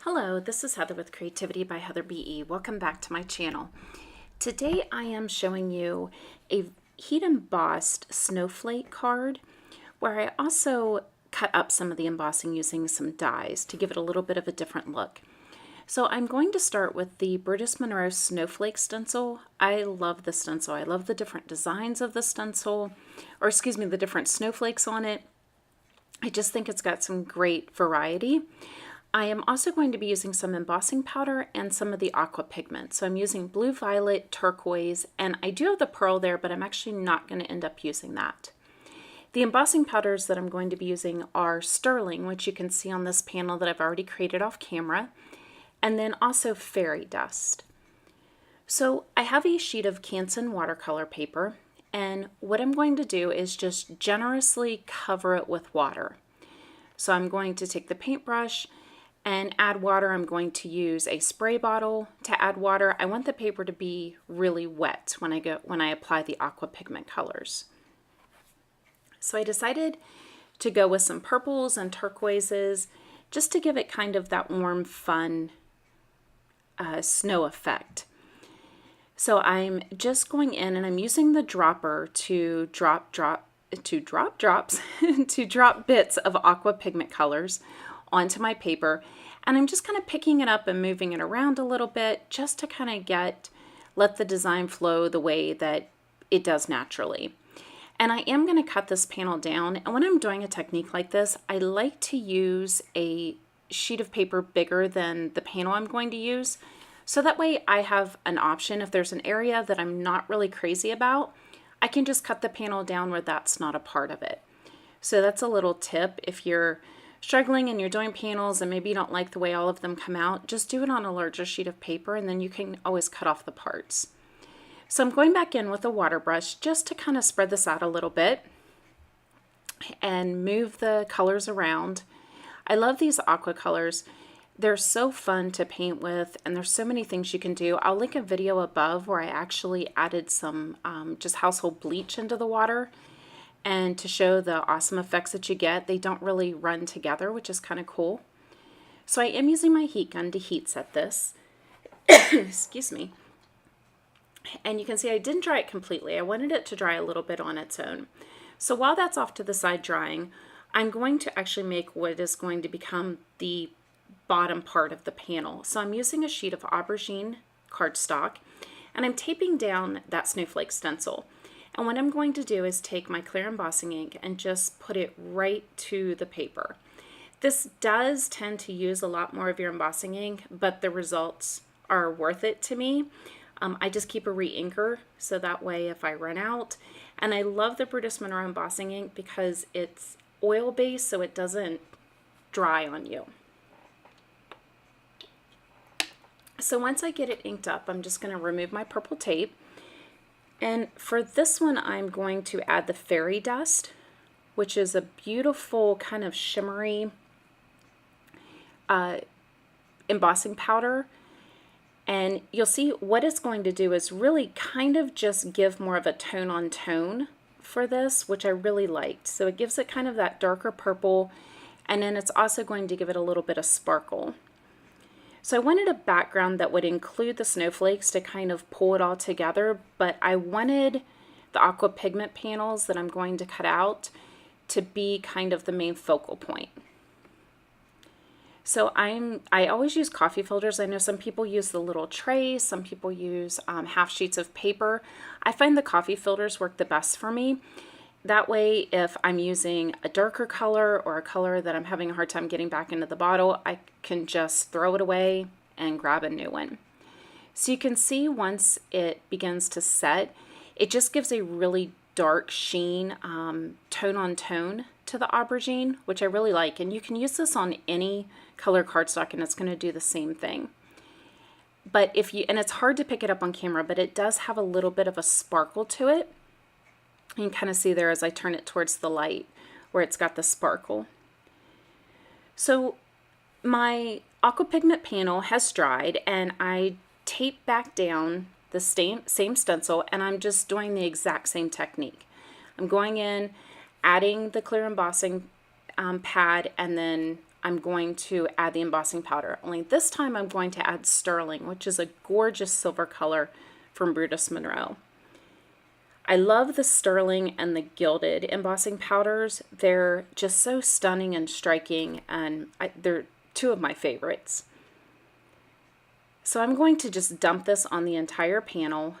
Hello, this is Heather with Creativity by Heather BE. Welcome back to my channel. Today I am showing you a heat embossed snowflake card where I also cut up some of the embossing using some dies to give it a little bit of a different look. So I'm going to start with the Brutus Monroe Snowflake stencil. I love the stencil. I love the different designs of the stencil, or excuse me, the different snowflakes on it. I just think it's got some great variety. I am also going to be using some embossing powder and some of the Aqua pigment. So I'm using blue, violet, turquoise, and I do have the pearl there, but I'm actually not going to end up using that. The embossing powders that I'm going to be using are sterling, which you can see on this panel that I've already created off camera, and then also fairy dust. So I have a sheet of Canson watercolor paper, and what I'm going to do is just generously cover it with water. So I'm going to take the paintbrush and add water. I'm going to use a spray bottle to add water. I want the paper to be really wet when I apply the aqua pigment colors. So I decided to go with some purples and turquoises just to give it kind of that warm, fun snow effect. So I'm just going in and I'm using the dropper to drop bits of aqua pigment colors onto my paper, and I'm just kind of picking it up and moving it around a little bit just to kind of let the design flow the way that it does naturally. And I am going to cut this panel down, and when I'm doing a technique like this, I like to use a sheet of paper bigger than the panel I'm going to use, so that way I have an option. If there's an area that I'm not really crazy about, I can just cut the panel down where that's not a part of it. So that's a little tip. If you're struggling and you're doing panels and maybe you don't like the way all of them come out, just do it on a larger sheet of paper and then you can always cut off the parts. So I'm going back in with a water brush just to kind of spread this out a little bit and move the colors around. I love these aqua colors. They're so fun to paint with, and there's so many things you can do. I'll link a video above where I actually added some just household bleach into the water, and to show the awesome effects that you get. They don't really run together, which is kind of cool. So I am using my heat gun to heat set this. Excuse me. And you can see I didn't dry it completely. I wanted it to dry a little bit on its own. So while that's off to the side drying, I'm going to actually make what is going to become the bottom part of the panel. So I'm using a sheet of Aubergine cardstock, and I'm taping down that snowflake stencil. And what I'm going to do is take my clear embossing ink and just put it right to the paper. This does tend to use a lot more of your embossing ink, but the results are worth it to me. I just keep a re-inker so that way if I run out. And I love the Brutus Monroe embossing ink because it's oil-based, so it doesn't dry on you. So once I get it inked up, I'm just going to remove my purple tape. And for this one, I'm going to add the fairy dust, which is a beautiful kind of shimmery embossing powder. And you'll see what it's going to do is really kind of just give more of a tone on tone for this, which I really liked. So it gives it kind of that darker purple, and then it's also going to give it a little bit of sparkle. So I wanted a background that would include the snowflakes to kind of pull it all together, but I wanted the aqua pigment panels that I'm going to cut out to be kind of the main focal point. So I always use coffee filters. I know some people use the little trays, some people use half sheets of paper. I find the coffee filters work the best for me. That way, if I'm using a darker color or a color that I'm having a hard time getting back into the bottle, I can just throw it away and grab a new one. So you can see once it begins to set, it just gives a really dark sheen, tone on tone to the aubergine, which I really like. And you can use this on any color cardstock and it's going to do the same thing. But and it's hard to pick it up on camera, but it does have a little bit of a sparkle to it. You can kind of see there as I turn it towards the light where it's got the sparkle. So my aqua pigment panel has dried, and I tape back down the same stencil, and I'm just doing the exact same technique. I'm going in, adding the clear embossing pad, and then I'm going to add the embossing powder. Only this time I'm going to add sterling, which is a gorgeous silver color from Brutus Monroe. I love the sterling and the gilded embossing powders. They're just so stunning and striking, and they're two of my favorites. So I'm going to just dump this on the entire panel,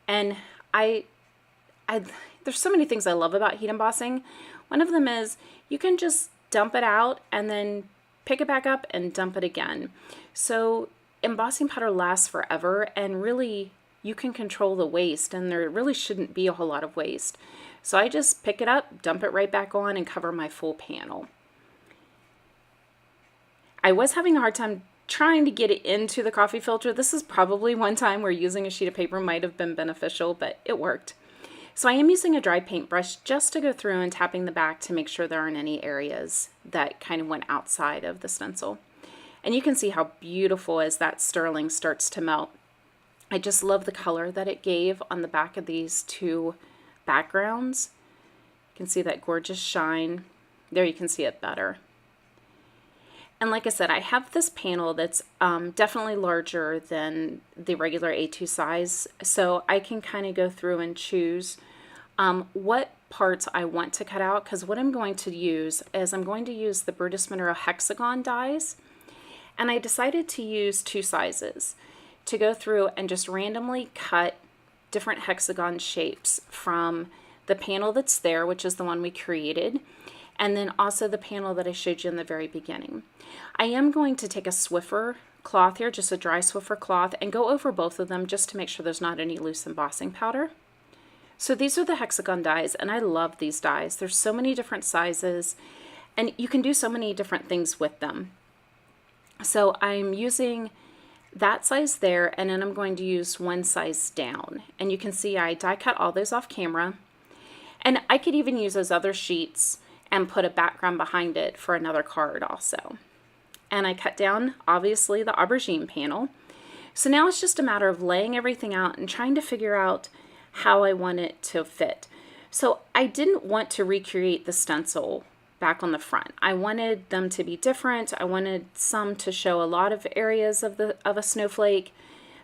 and there's so many things I love about heat embossing. One of them is you can just dump it out and then pick it back up and dump it again. So embossing powder lasts forever, and really you can control the waste, and there really shouldn't be a whole lot of waste. So I just pick it up, dump it right back on, and cover my full panel. I was having a hard time trying to get it into the coffee filter. This is probably one time where using a sheet of paper might have been beneficial, but it worked. So I am using a dry paintbrush just to go through and tapping the back to make sure there aren't any areas that kind of went outside of the stencil. And you can see how beautiful as that sterling starts to melt. I just love the color that it gave on the back of these two backgrounds. You can see that gorgeous shine. There you can see it better. And like I said, I have this panel that's definitely larger than the regular A2 size, so I can kind of go through and choose what parts I want to cut out, because what I'm going to use is I'm going to use the Brutus Monroe Hexagon dies, and I decided to use two sizes to go through and just randomly cut different hexagon shapes from the panel that's there, which is the one we created, and then also the panel that I showed you in the very beginning. I am going to take a Swiffer cloth here, just a dry Swiffer cloth, and go over both of them just to make sure there's not any loose embossing powder. So these are the hexagon dies, and I love these dies. There's so many different sizes, and you can do so many different things with them. So I'm using that size there, and then I'm going to use one size down. And you can see I die cut all those off camera. And I could even use those other sheets and put a background behind it for another card also. And I cut down, obviously, the aubergine panel. So now it's just a matter of laying everything out and trying to figure out how I want it to fit. So I didn't want to recreate the stencil back on the front. I wanted them to be different. I wanted some to show a lot of areas of a snowflake,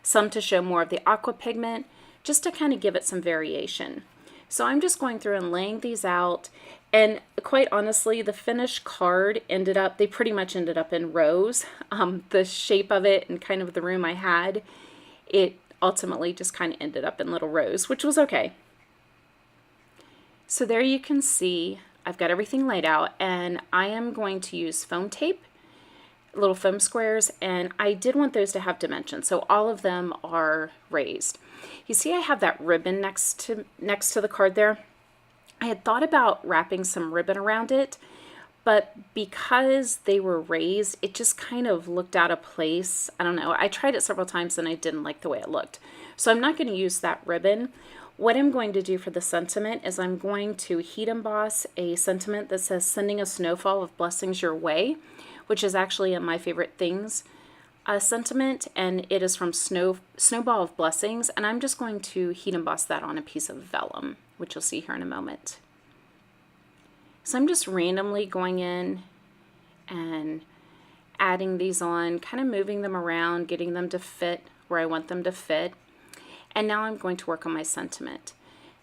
some to show more of the aqua pigment, just to kind of give it some variation. So I'm just going through and laying these out, and quite honestly, the finished card they pretty much ended up in rows. The shape of it and kind of the room I had, it ultimately just kind of ended up in little rows, which was okay. So there you can see I've got everything laid out, and I am going to use foam tape, little foam squares, and I did want those to have dimensions, so all of them are raised. You see I have that ribbon next to the card there. I had thought about wrapping some ribbon around it, but because they were raised, it just kind of looked out of place. I don't know. I tried it several times and I didn't like the way it looked. So I'm not going to use that ribbon. What I'm going to do for the sentiment is I'm going to heat emboss a sentiment that says "Sending a snowfall of blessings your way," which is actually a My Favorite Things sentiment, and it is from Snowball of Blessings, and I'm just going to heat emboss that on a piece of vellum, which you'll see here in a moment. So I'm just randomly going in and adding these on, kind of moving them around, getting them to fit where I want them to fit. And now I'm going to work on my sentiment.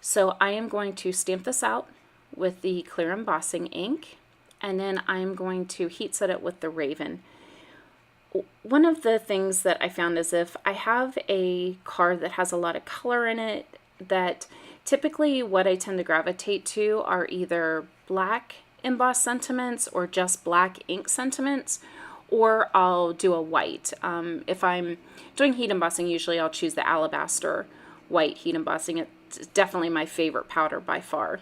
So I am going to stamp this out with the clear embossing ink, and then I'm going to heat set it with the Raven. One of the things that I found is if I have a card that has a lot of color in it, that typically what I tend to gravitate to are either black embossed sentiments or just black ink sentiments, or I'll do a white. If I'm doing heat embossing, usually I'll choose the alabaster white heat embossing. It's definitely my favorite powder by far.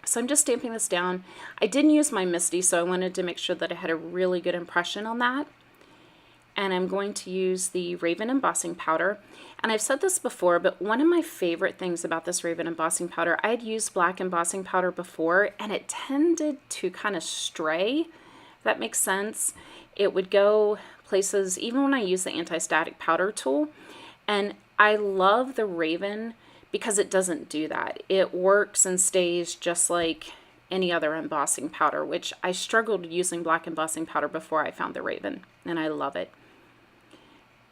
So I'm just stamping this down. I didn't use my Misty, so I wanted to make sure that I had a really good impression on that. And I'm going to use the Raven embossing powder. And I've said this before, but one of my favorite things about this Raven embossing powder, I had used black embossing powder before, and it tended to kind of stray, if that makes sense. It would go places, even when I use the anti-static powder tool. And I love the Raven because it doesn't do that. It works and stays just like any other embossing powder, which I struggled using black embossing powder before I found the Raven, and I love it.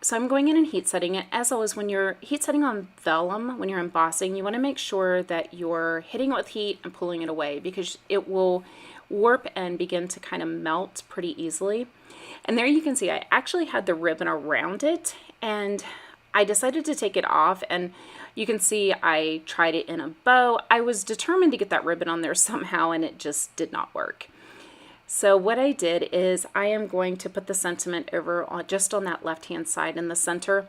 So I'm going in and heat setting it. As always, when you're heat setting on vellum, when you're embossing, you want to make sure that you're hitting it with heat and pulling it away, because it will warp and begin to kind of melt pretty easily. And there you can see I actually had the ribbon around it, and I decided to take it off, and you can see I tried it in a bow. I was determined to get that ribbon on there somehow, and it just did not work. So what I did is I am going to put the sentiment over just on that left-hand side in the center.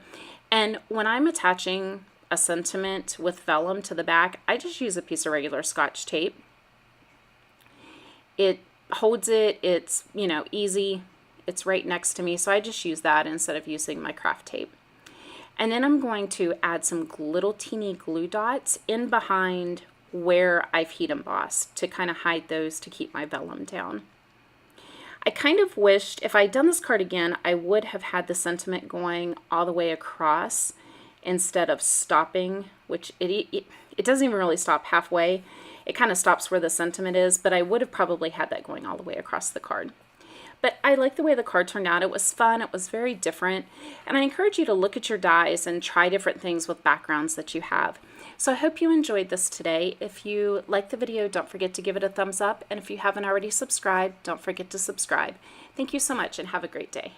And when I'm attaching a sentiment with vellum to the back, I just use a piece of regular Scotch tape. It holds it, it's, you know, easy. It's right next to me, so I just use that instead of using my craft tape. And then I'm going to add some little teeny glue dots in behind where I've heat embossed to kind of hide those to keep my vellum down. I kind of wished, if I'd done this card again, I would have had the sentiment going all the way across instead of stopping, which it doesn't even really stop halfway. It kind of stops where the sentiment is, but I would have probably had that going all the way across the card. But I like the way the card turned out. It was fun, it was very different, and I encourage you to look at your dies and try different things with backgrounds that you have. So I hope you enjoyed this today. If you liked the video, don't forget to give it a thumbs up, and if you haven't already subscribed, don't forget to subscribe. Thank you so much and have a great day.